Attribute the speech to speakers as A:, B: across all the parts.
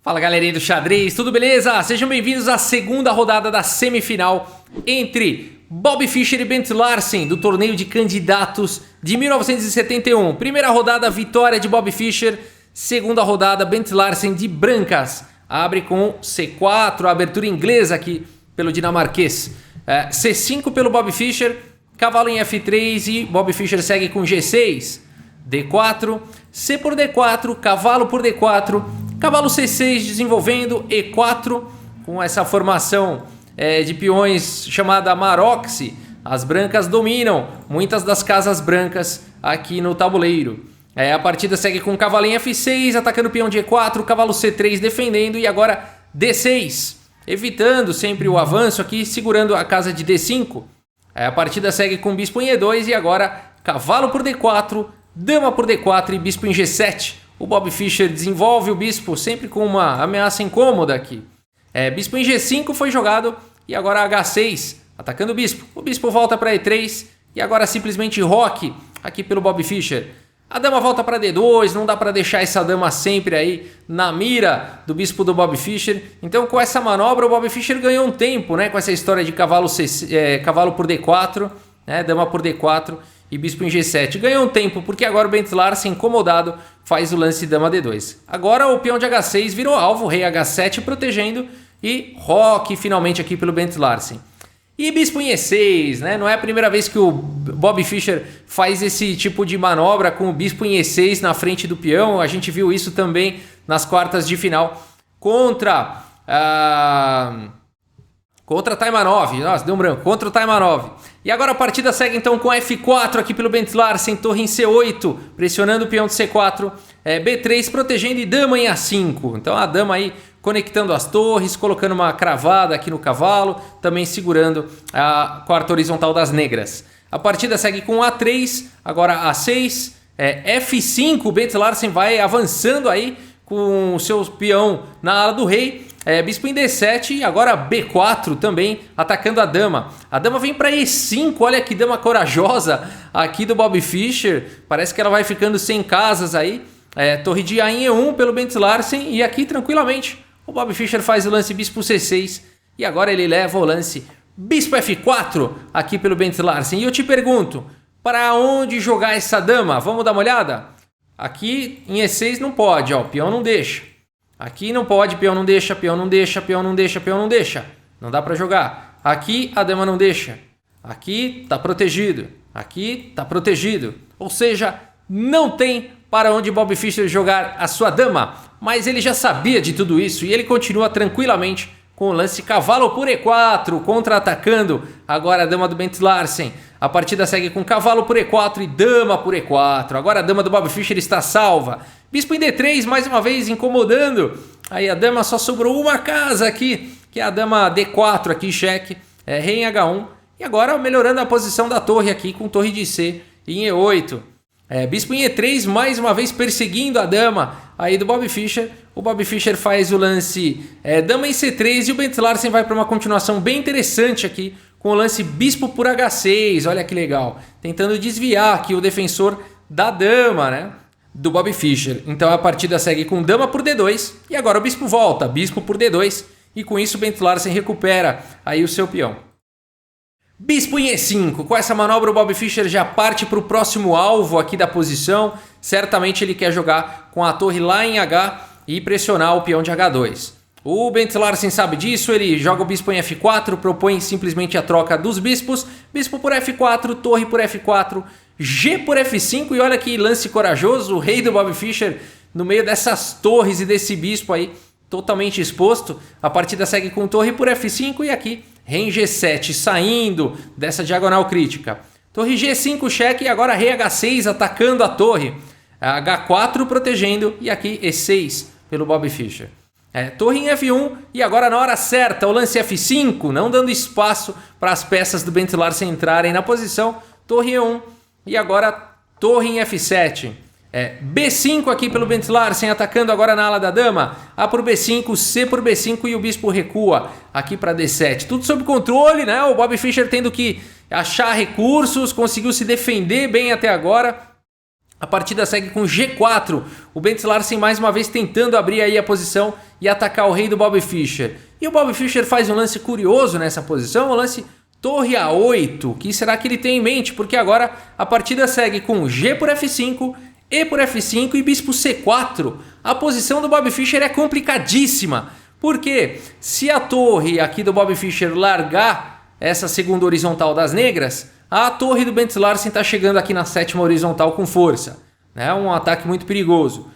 A: Fala galerinha do xadrez, tudo beleza? Sejam bem-vindos à segunda rodada da semifinal entre Bobby Fischer e Bent Larsen do torneio de candidatos de 1971. Primeira rodada, vitória de Bobby Fischer. Segunda rodada, Bent Larsen de brancas. Abre com C4, a abertura inglesa aqui pelo dinamarquês. C5 pelo Bobby Fischer, cavalo em F3 e Bobby Fischer segue com G6. D4, C por D4, cavalo por D4, cavalo C6 desenvolvendo, E4, com essa formação de peões chamada Maroxy. As brancas dominam muitas das casas brancas aqui no tabuleiro. A partida segue com cavalo em F6, atacando o peão de E4, cavalo C3 defendendo e agora D6, evitando sempre o avanço aqui, segurando a casa de D5. A partida segue com bispo em E2 e agora cavalo por D4, dama por D4 e bispo em G7. O Bobby Fischer desenvolve o bispo sempre com uma ameaça incômoda aqui. Bispo em G5 foi jogado e agora H6, atacando o bispo. O bispo volta para E3 e agora simplesmente roque aqui pelo Bobby Fischer. A dama volta para D2, não dá para deixar essa dama sempre aí na mira do bispo do Bobby Fischer. Então com essa manobra o Bobby Fischer ganhou um tempo, né? Com essa história de cavalo por D4, né? Dama por D4 e bispo em G7. Ganhou um tempo porque agora o Bent Larsen, incomodado, faz o lance dama D2. Agora o peão de H6 virou alvo, rei H7 protegendo e roque finalmente aqui pelo Bent Larsen. E bispo em E6, né? Não é a primeira vez que o Bobby Fischer faz esse tipo de manobra com o bispo em E6 na frente do peão. A gente viu isso também nas quartas de final contra Taimanov. Nossa, deu um branco. Contra o Taimanov. E agora a partida segue então com F4 aqui pelo Bent Larsen, torre em C8, pressionando o peão de C4, B3 protegendo e dama em A5. Então a dama aí conectando as torres, colocando uma cravada aqui no cavalo, também segurando a quarta horizontal das negras. A partida segue com A3, agora A6, F5, o Bent Larsen vai avançando aí com o seu peão na ala do rei, bispo em D7 e agora B4 também, atacando a dama. A dama vem para E5, olha que dama corajosa aqui do Bobby Fischer, parece que ela vai ficando sem casas aí. Torre de A em E1 pelo Bent Larsen e aqui tranquilamente o Bobby Fischer faz o lance bispo C6 e agora ele leva o lance bispo F4 aqui pelo Bent Larsen. E eu te pergunto, para onde jogar essa dama? Vamos dar uma olhada? Aqui em E6 não pode, ó, peão não deixa. Aqui não pode, peão não deixa, peão não deixa, peão não deixa, peão não deixa. Não dá para jogar. Aqui a dama não deixa. Aqui tá protegido. Aqui tá protegido. Ou seja, não tem para onde Bobby Fischer jogar a sua dama. Mas ele já sabia de tudo isso e ele continua tranquilamente com o lance cavalo por E4, contra-atacando agora a dama do Bent Larsen. A partida segue com cavalo por E4 e dama por E4. Agora a dama do Bobby Fischer está salva. Bispo em D3, mais uma vez incomodando. Aí a dama só sobrou uma casa aqui, que é a dama D4 aqui, cheque. Rei em H1. E agora melhorando a posição da torre aqui com torre de C em E8. Bispo em E3, mais uma vez perseguindo a dama aí do Bobby Fischer. O Bobby Fischer faz o lance dama em C3 e o Bent Larsen vai para uma continuação bem interessante aqui com o lance bispo por H6. Olha que legal, tentando desviar aqui o defensor da dama, né, do Bobby Fischer. Então a partida segue com dama por D2 e agora o bispo volta, bispo por D2 e com isso o Bent Larsen recupera aí o seu peão. Bispo em E5, com essa manobra o Bobby Fischer já parte para o próximo alvo aqui da posição. Certamente ele quer jogar com a torre lá em H e pressionar o peão de H2. O Bent Larsen sabe disso, ele joga o bispo em F4, propõe simplesmente a troca dos bispos. Bispo por F4, torre por F4, G por F5 e olha que lance corajoso, o rei do Bobby Fischer no meio dessas torres e desse bispo aí totalmente exposto. A partida segue com torre por F5 e aqui rei em G7, saindo dessa diagonal crítica. Torre G5 cheque e agora rei H6 atacando a torre. H4 protegendo e aqui E6 pelo Bobby Fischer. Torre em F1 e agora na hora certa o lance F5, não dando espaço para as peças do Bent Larsen entrarem na posição. Torre E1 e agora torre em F7. B5 aqui pelo Bent Larsen, atacando agora na ala da dama. A por B5, C por B5 e o bispo recua aqui para D7. Tudo sob controle, né? O Bobby Fischer tendo que achar recursos, conseguiu se defender bem até agora. A partida segue com G4, o Bent Larsen mais uma vez tentando abrir aí a posição e atacar o rei do Bobby Fischer. E o Bobby Fischer faz um lance curioso nessa posição, o lance torre A8. O que será que ele tem em mente? Porque agora a partida segue com G por F5, E por F5 e bispo C4. A posição do Bobby Fischer é complicadíssima, porque se a torre aqui do Bobby Fischer largar essa segunda horizontal das negras, a torre do Bent Larsen está chegando aqui na sétima horizontal com força. É um ataque muito perigoso.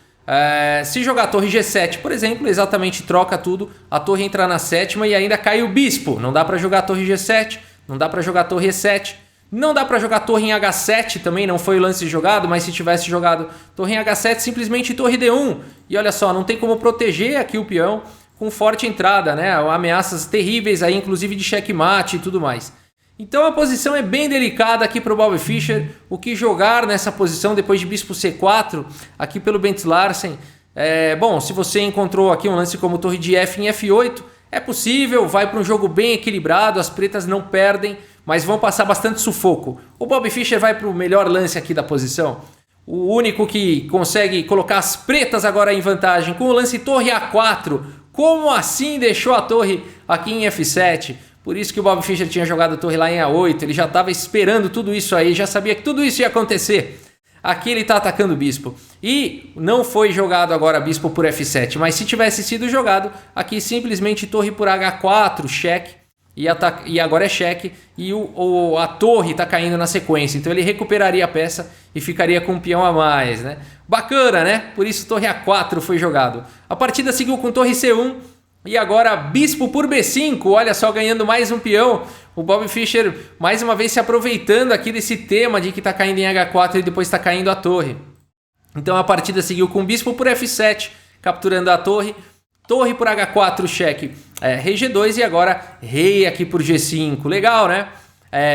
A: Se jogar a torre G7, por exemplo, exatamente troca tudo. A torre entra na sétima e ainda cai o bispo. Não dá para jogar a torre G7, não dá para jogar a torre E7. Não dá para jogar torre em H7, também não foi o lance jogado, mas se tivesse jogado torre em H7, simplesmente torre D1. E olha só, não tem como proteger aqui o peão com forte entrada, né? Ameaças terríveis aí, inclusive de checkmate e tudo mais. Então a posição é bem delicada aqui para o Bobby Fischer. O que jogar nessa posição depois de bispo C4 aqui pelo Bent Larsen? Bom, se você encontrou aqui um lance como torre de F em F8, é possível, vai para um jogo bem equilibrado, as pretas não perdem, mas vão passar bastante sufoco. O Bobby Fischer vai para o melhor lance aqui da posição. O único que consegue colocar as pretas agora em vantagem com o lance torre A4. Como assim deixou a torre aqui em F7? Por isso que o Bobby Fischer tinha jogado a torre lá em A8. Ele já estava esperando tudo isso aí, já sabia que tudo isso ia acontecer. Aqui ele está atacando o bispo. E não foi jogado agora bispo por F7, mas se tivesse sido jogado, aqui simplesmente torre por H4, cheque. E agora é cheque e a torre está caindo na sequência. Então ele recuperaria a peça e ficaria com um peão a mais, né? Bacana, né? Por isso torre A4 foi jogado. A partida seguiu com torre C1 e agora bispo por B5. Olha só, ganhando mais um peão. O Bobby Fischer mais uma vez se aproveitando aqui desse tema de que está caindo em H4 e depois está caindo a torre. Então a partida seguiu com bispo por F7, capturando a torre. Torre por H4, cheque, rei G2 e agora rei aqui por G5. Legal, né?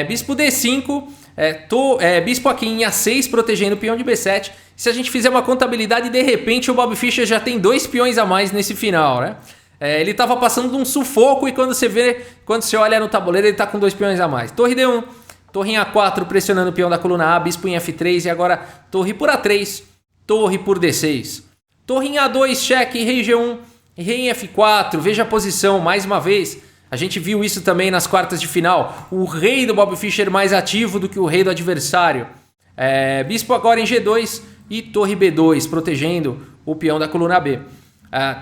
A: Bispo D5, bispo aqui em A6 protegendo o peão de B7. Se a gente fizer uma contabilidade, de repente o Bobby Fischer já tem 2 peões a mais nesse final, né? Ele estava passando de um sufoco e quando você olha no tabuleiro ele está com 2 peões a mais. Torre D1, torre em A4 pressionando o peão da coluna A, bispo em F3 e agora torre por A3, torre por D6. Torre em A2, cheque, rei G1. Rei em F4, veja a posição, mais uma vez, a gente viu isso também nas quartas de final, o rei do Bobby Fischer mais ativo do que o rei do adversário. Bispo agora em G2 e torre B2, protegendo o peão da coluna B.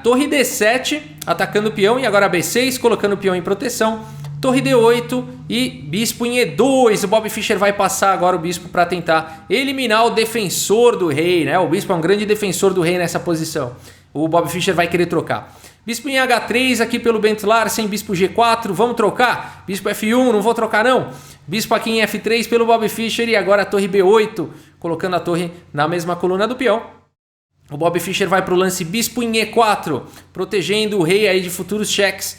A: Torre D7, atacando o peão e agora B6, colocando o peão em proteção. Torre D8 e bispo em E2, o Bobby Fischer vai passar agora o bispo para tentar eliminar o defensor do rei, né? O bispo é um grande defensor do rei nessa posição. O Bobby Fischer vai querer trocar. Bispo em H3 aqui pelo Bent Larsen, bispo G4, vamos trocar? Bispo F1, não vou trocar não. Bispo aqui em F3 pelo Bobby Fischer e agora a torre B8, colocando a torre na mesma coluna do peão. O Bobby Fischer vai para o lance bispo em E4, protegendo o rei aí de futuros cheques.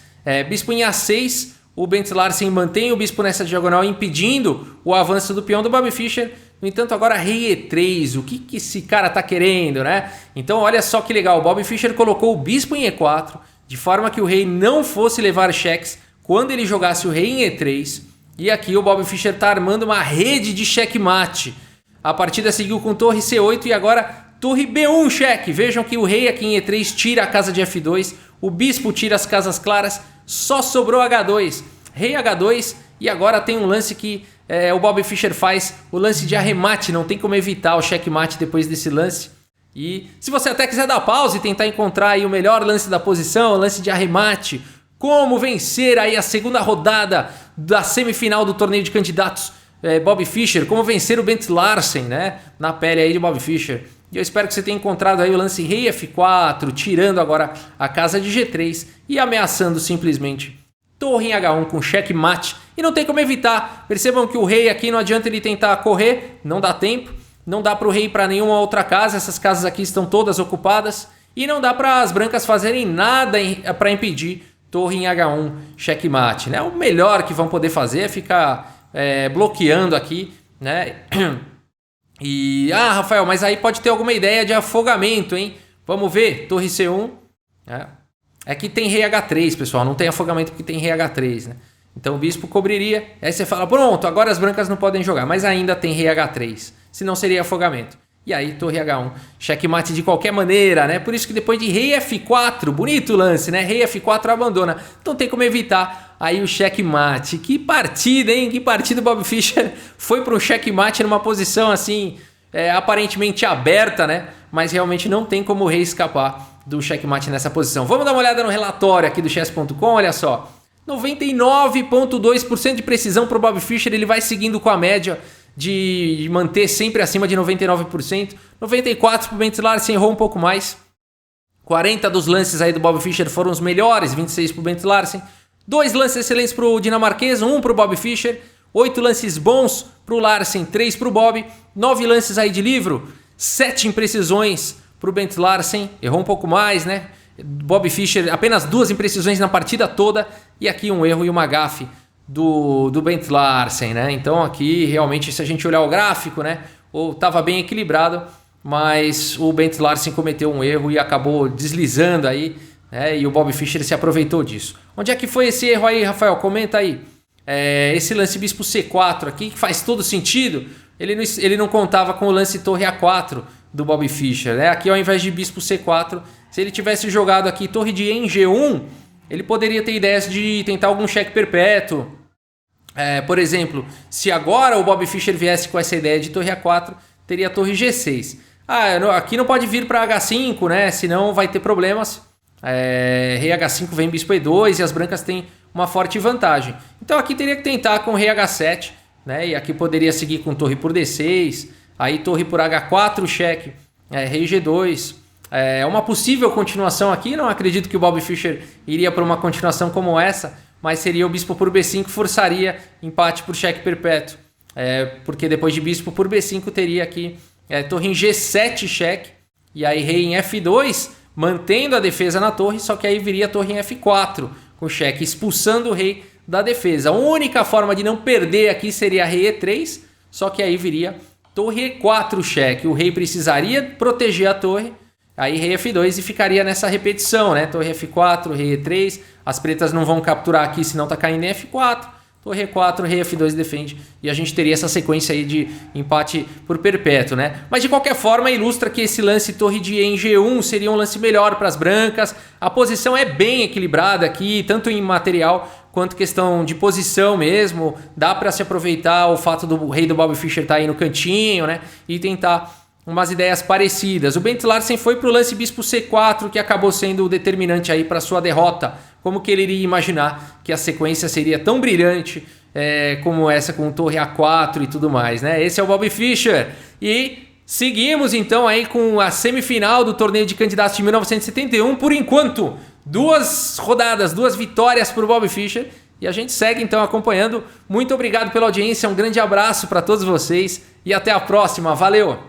A: Bispo em A6, o Bent Larsen mantém o bispo nessa diagonal, impedindo o avanço do peão do Bobby Fischer. No entanto, agora rei E3, o que esse cara tá querendo, né? Então, olha só que legal, o Bobby Fischer colocou o bispo em E4, de forma que o rei não fosse levar cheques quando ele jogasse o rei em E3. E aqui o Bobby Fischer tá armando uma rede de checkmate. A partida seguiu com torre C8 e agora torre B1 cheque. Vejam que o rei aqui em E3 tira a casa de F2, o bispo tira as casas claras, só sobrou H2. Rei H2 e agora tem um lance que o Bobby Fischer faz, o lance de arremate, não tem como evitar o checkmate depois desse lance. E se você até quiser dar pausa e tentar encontrar aí o melhor lance da posição, o lance de arremate, como vencer aí a segunda rodada da semifinal do torneio de candidatos Bobby Fischer, como vencer o Bent Larsen, né, na pele aí de Bobby Fischer. E eu espero que você tenha encontrado aí o lance rei F4, tirando agora a casa de G3 e ameaçando simplesmente torre em H1 com checkmate. E não tem como evitar. Percebam que o rei aqui não adianta ele tentar correr, não dá tempo. Não dá para o rei ir para nenhuma outra casa, essas casas aqui estão todas ocupadas. E não dá para as brancas fazerem nada para impedir torre em H1 checkmate, né? O melhor que vão poder fazer é ficar bloqueando aqui, né? E, Rafael, mas aí pode ter alguma ideia de afogamento, hein? Vamos ver, torre C1, né? É que tem rei H3, pessoal, não tem afogamento porque tem rei H3, né? Então o bispo cobriria, aí você fala, pronto, agora as brancas não podem jogar, mas ainda tem rei H3, senão seria afogamento. E aí torre H1, checkmate de qualquer maneira, né? Por isso que depois de rei F4, bonito lance, né? Rei F4 abandona. Não tem como evitar aí o checkmate. Que partida, hein? Que partida o Bob Fischer foi para um checkmate numa posição assim, aparentemente aberta, né? Mas realmente não tem como o rei escapar do checkmate nessa posição. Vamos dar uma olhada no relatório aqui do chess.com, olha só. 99,2% de precisão para o Bob Fischer, ele vai seguindo com a média de manter sempre acima de 99%. 94% para o Bent Larsen, errou um pouco mais. 40 dos lances aí do Bob Fischer foram os melhores, 26 para o Bent Larsen. 2 lances excelentes para o dinamarquês, 1 para o Bob Fischer. 8 lances bons para o Larsen, 3 para o Bob. 9 lances aí de livro, 7 imprecisões para o Bent Larsen, errou um pouco mais, né? Bob Fischer, apenas 2 imprecisões na partida toda. E aqui um erro e uma gafe do Bent Larsen, né? Então aqui realmente, se a gente olhar o gráfico, né, estava bem equilibrado, mas o Bent Larsen cometeu um erro e acabou deslizando aí, né? E o Bob Fischer se aproveitou disso. Onde é que foi esse erro aí, Rafael? Comenta aí. Esse lance bispo C4 aqui, que faz todo sentido, ele não contava com o lance torre A4 do Bob Fischer, né? Aqui ao invés de bispo C4, se ele tivesse jogado aqui torre de E em G1, ele poderia ter ideias de tentar algum cheque perpétuo. Por exemplo, se agora o Bob Fischer viesse com essa ideia de torre A4, teria torre G6. Aqui não pode vir para H5, né? Senão vai ter problemas. Rei H5 vem bispo E2 e as brancas têm uma forte vantagem. Então aqui teria que tentar com rei H7, né? E aqui poderia seguir com torre por D6, aí torre por H4, cheque, rei G2. Uma possível continuação aqui, não acredito que o Bob Fischer iria para uma continuação como essa, mas seria o bispo por B5, forçaria empate por cheque perpétuo, porque depois de bispo por B5 teria aqui torre em G7 cheque, e aí rei em F2, mantendo a defesa na torre, só que aí viria torre em F4, com cheque, expulsando o rei da defesa. A única forma de não perder aqui seria rei E3, só que aí viria torre E4 cheque, o rei precisaria proteger a torre, aí rei F2 e ficaria nessa repetição, né? Torre F4, rei E3, as pretas não vão capturar aqui, senão tá caindo em F4, torre E4, rei F2 defende, e a gente teria essa sequência aí de empate por perpétuo, né? Mas de qualquer forma ilustra que esse lance torre de E em G1 seria um lance melhor para as brancas, a posição é bem equilibrada aqui, tanto em material quanto questão de posição mesmo, dá para se aproveitar o fato do rei do Bob Fischer estar aí no cantinho, né? E tentar umas ideias parecidas. O Bent Larsen foi para o lance bispo C4, que acabou sendo o determinante aí para sua derrota. Como que ele iria imaginar que a sequência seria tão brilhante como essa com torre A4 e tudo mais, né? Esse é o Bob Fischer. E seguimos então aí com a semifinal do torneio de candidatos de 1971. Por enquanto, 2 rodadas, 2 vitórias para o Bob Fischer. E a gente segue então acompanhando. Muito obrigado pela audiência, um grande abraço para todos vocês e até a próxima. Valeu!